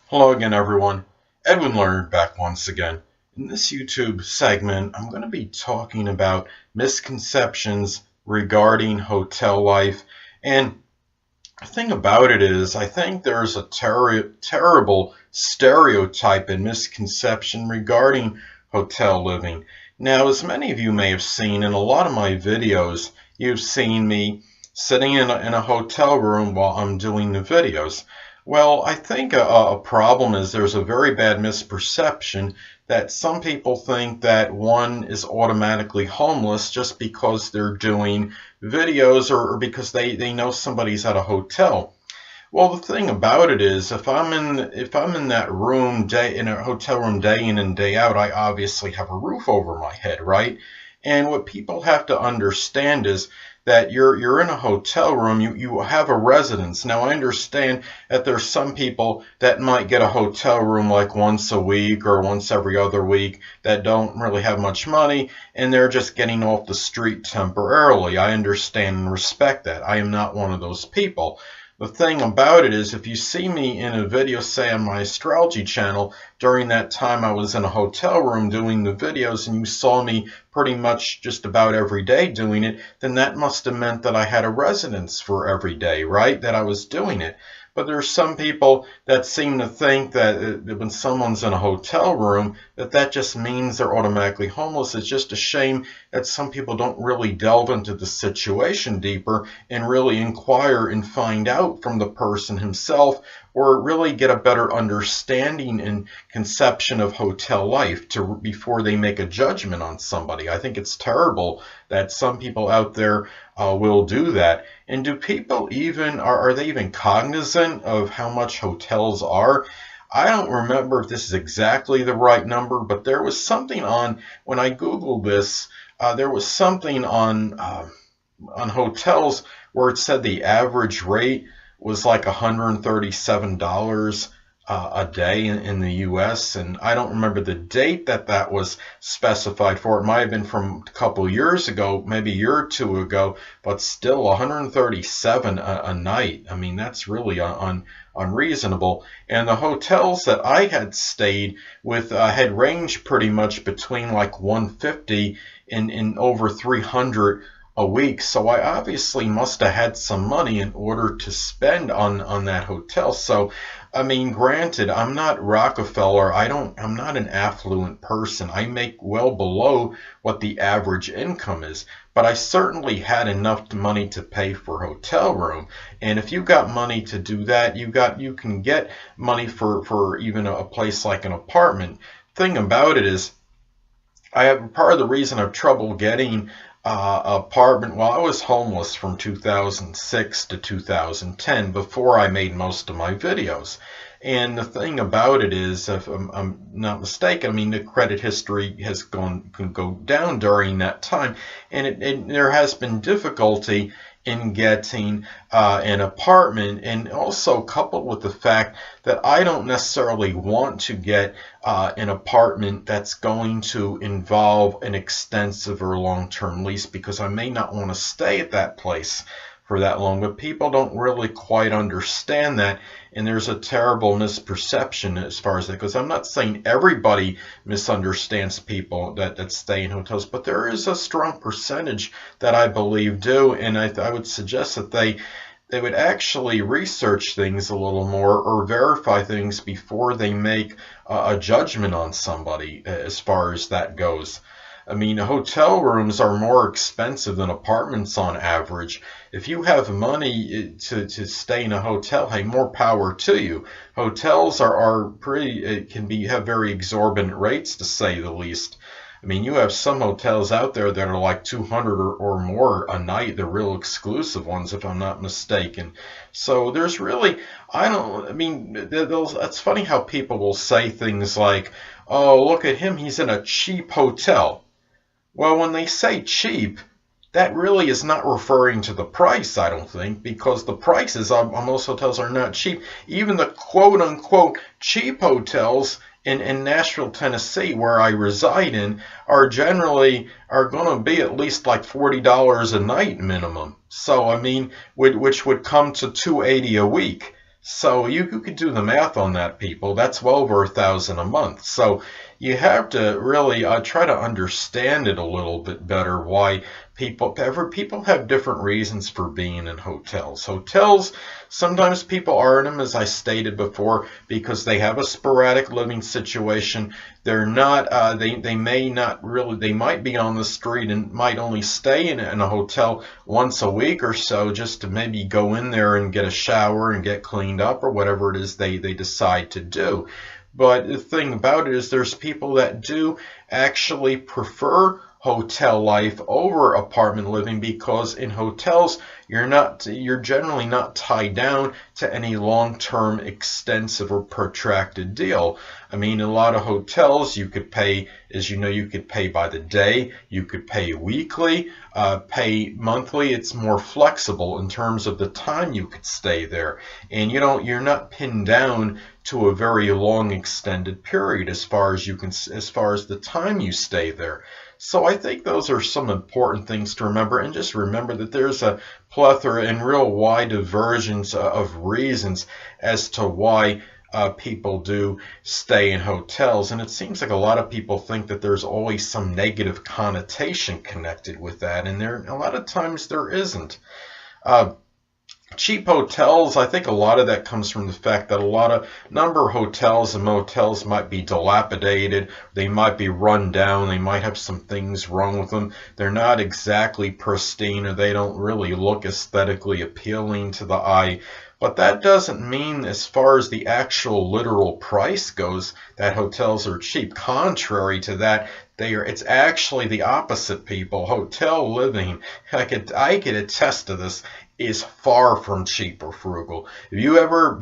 Hello again, everyone. Edwin Learnard back once again. In this YouTube segment, I'm going to be talking about misconceptions regarding hotel life. And the thing about it is, I think there's a terrible stereotype and misconception regarding hotel living. Now, as many of you may have seen in a lot of my videos, you've seen me sitting in a hotel room while I'm doing the videos. Well, I think a problem is there's a very bad misperception that some people think that one is automatically homeless just because they're doing videos or because they know somebody's at a hotel. Well, the thing about it is, if I'm in that room in a hotel room day in and day out, I obviously have a roof over my head, right? And what people have to understand is that you're in a hotel room, you have a residence. Now I understand that there's some people that might get a hotel room like once a week or once every other week that don't really have much money and they're just getting off the street temporarily. I understand and respect that. I am not one of those people. The thing about it is, if you see me in a video, say on my astrology channel, during that time I was in a hotel room doing the videos and you saw me pretty much just about every day doing it, then that must have meant that I had a residence for every day, right? That I was doing it. But there's some people that seem to think that when someone's in a hotel room, that just means they're automatically homeless. It's just a shame that some people don't really delve into the situation deeper and really inquire and find out from the person himself, or really get a better understanding and conception of hotel life before they make a judgment on somebody. I think it's terrible that some people out there will do that. And do people even, are they even cognizant of how much hotels are? I don't remember if this is exactly the right number, but there was something on, when I Googled this, there was something on hotels where it said the average rate was like $137 a day in the US, and I don't remember the date that was specified for. It might have been from a couple years ago, maybe a year or two ago, but still 137 a night. I mean, that's really unreasonable. And the hotels that I had stayed with had ranged pretty much between like 150 and over 300 a week. So I obviously must have had some money in order to spend on that hotel. So I mean, granted, I'm not Rockefeller. I'm not an affluent person. I make well below what the average income is, but I certainly had enough money to pay for a hotel room. And if you got money to do that, you can get money for even a place like an apartment. Thing about it is, I have part of the reason I have trouble getting apartment. Well, I was homeless from 2006 to 2010 before I made most of my videos. And the thing about it is, if I'm not mistaken, I mean, the credit history can go down during that time, and there has been difficulty in getting an apartment, and also coupled with the fact that I don't necessarily want to get an apartment that's going to involve an extensive or long-term lease, because I may not want to stay at that place for that long. But people don't really quite understand that, and there's a terrible misperception as far as that goes. I'm not saying everybody misunderstands people that stay in hotels, but there is a strong percentage that I believe do, and I would suggest that they would actually research things a little more or verify things before they make a judgment on somebody as far as that goes. I mean, hotel rooms are more expensive than apartments on average. If you have money to stay in a hotel, hey, more power to you. Hotels are pretty, have very exorbitant rates, to say the least. I mean, you have some hotels out there that are like 200 or more a night. They're real exclusive ones, if I'm not mistaken. So there's really, I mean, that's funny how people will say things like, oh, look at him, he's in a cheap hotel. Well, when they say cheap, that really is not referring to the price, I don't think, because the prices on most hotels are not cheap. Even the quote-unquote cheap hotels in Nashville, Tennessee, where I reside in, are going to be at least like $40 a night minimum. So, I mean, which would come to $280 a week. So you could do the math on that, people. That's well over $1,000 a month. So you have to really try to understand it a little bit better. Why people have different reasons for being in hotels. Hotels, sometimes people are in them, as I stated before, because they have a sporadic living situation. They're not. They may not really. They might be on the street and might only stay in a hotel once a week or so, just to maybe go in there and get a shower and get cleaned up or whatever it is they decide to do. But the thing about it is there's people that do actually prefer hotel life over apartment living, because in hotels you're generally not tied down to any long-term, extensive, or protracted deal. I mean, in a lot of hotels you could pay, as you know, you could pay by the day, you could pay weekly, pay monthly. It's more flexible in terms of the time you could stay there, and you're not pinned down to a very long extended period as far as the time you stay there. So I think those are some important things to remember, and just remember that there's a plethora and real wide divergence of reasons as to why people do stay in hotels. And it seems like a lot of people think that there's always some negative connotation connected with that, and a lot of times there isn't. Cheap hotels, I think a lot of that comes from the fact that number of hotels and motels might be dilapidated, they might be run down, they might have some things wrong with them, they're not exactly pristine, or they don't really look aesthetically appealing to the eye. But that doesn't mean, as far as the actual literal price goes, that hotels are cheap. Contrary to that, it's actually the opposite, people. Hotel living, I could attest to this, is far from cheap or frugal. If you ever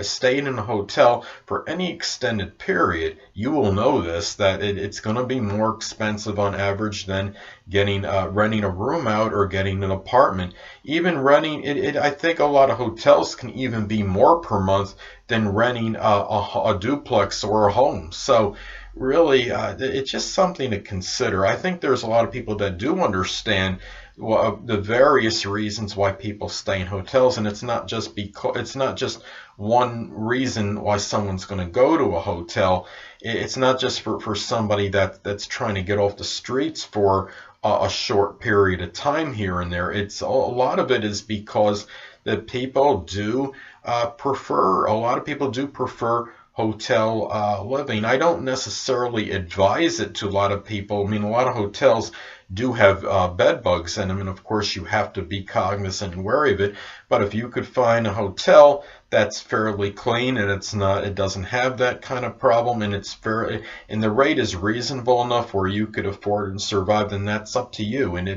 stayed in a hotel for any extended period, you will know this, that it's going to be more expensive on average than renting a room out or getting an apartment. Even renting I think a lot of hotels can even be more per month than renting a duplex or a home. So really, it's just something to consider. I think there's a lot of people that do understand the various reasons why people stay in hotels, and it's not just one reason why someone's going to go to a hotel. It's not just for somebody that's trying to get off the streets for a short period of time here and there. A lot of it is because a lot of people do prefer hotel living. I don't necessarily advise it to a lot of people. I mean, a lot of hotels do have bed bugs in them, and of course you have to be cognizant and wary of it. But if you could find a hotel that's fairly clean and it doesn't have that kind of problem, and and the rate is reasonable enough where you could afford and survive, then that's up to you. And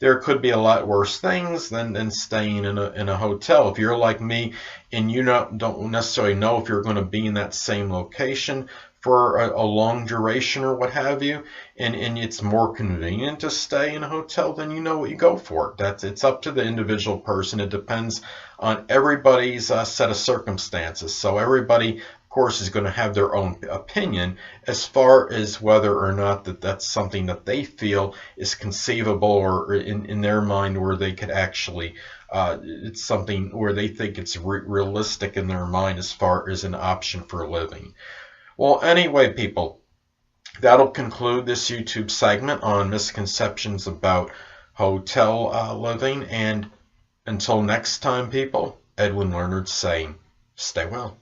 there could be a lot worse things than staying in a hotel. If you're like me and you don't necessarily know if you're going to be in that same location for a long duration or what have you, and it's more convenient to stay in a hotel, then you know what, you go for it. It's up to the individual person. It depends on everybody's set of circumstances. So everybody, of course, is going to have their own opinion as far as whether or not that's something that they feel is conceivable, or in their mind where they could actually it's something where they think it's realistic in their mind as far as an option for living. Well, anyway, people, that'll conclude this YouTube segment on misconceptions about hotel living. And until next time, people, Edwin Learnard saying, stay well.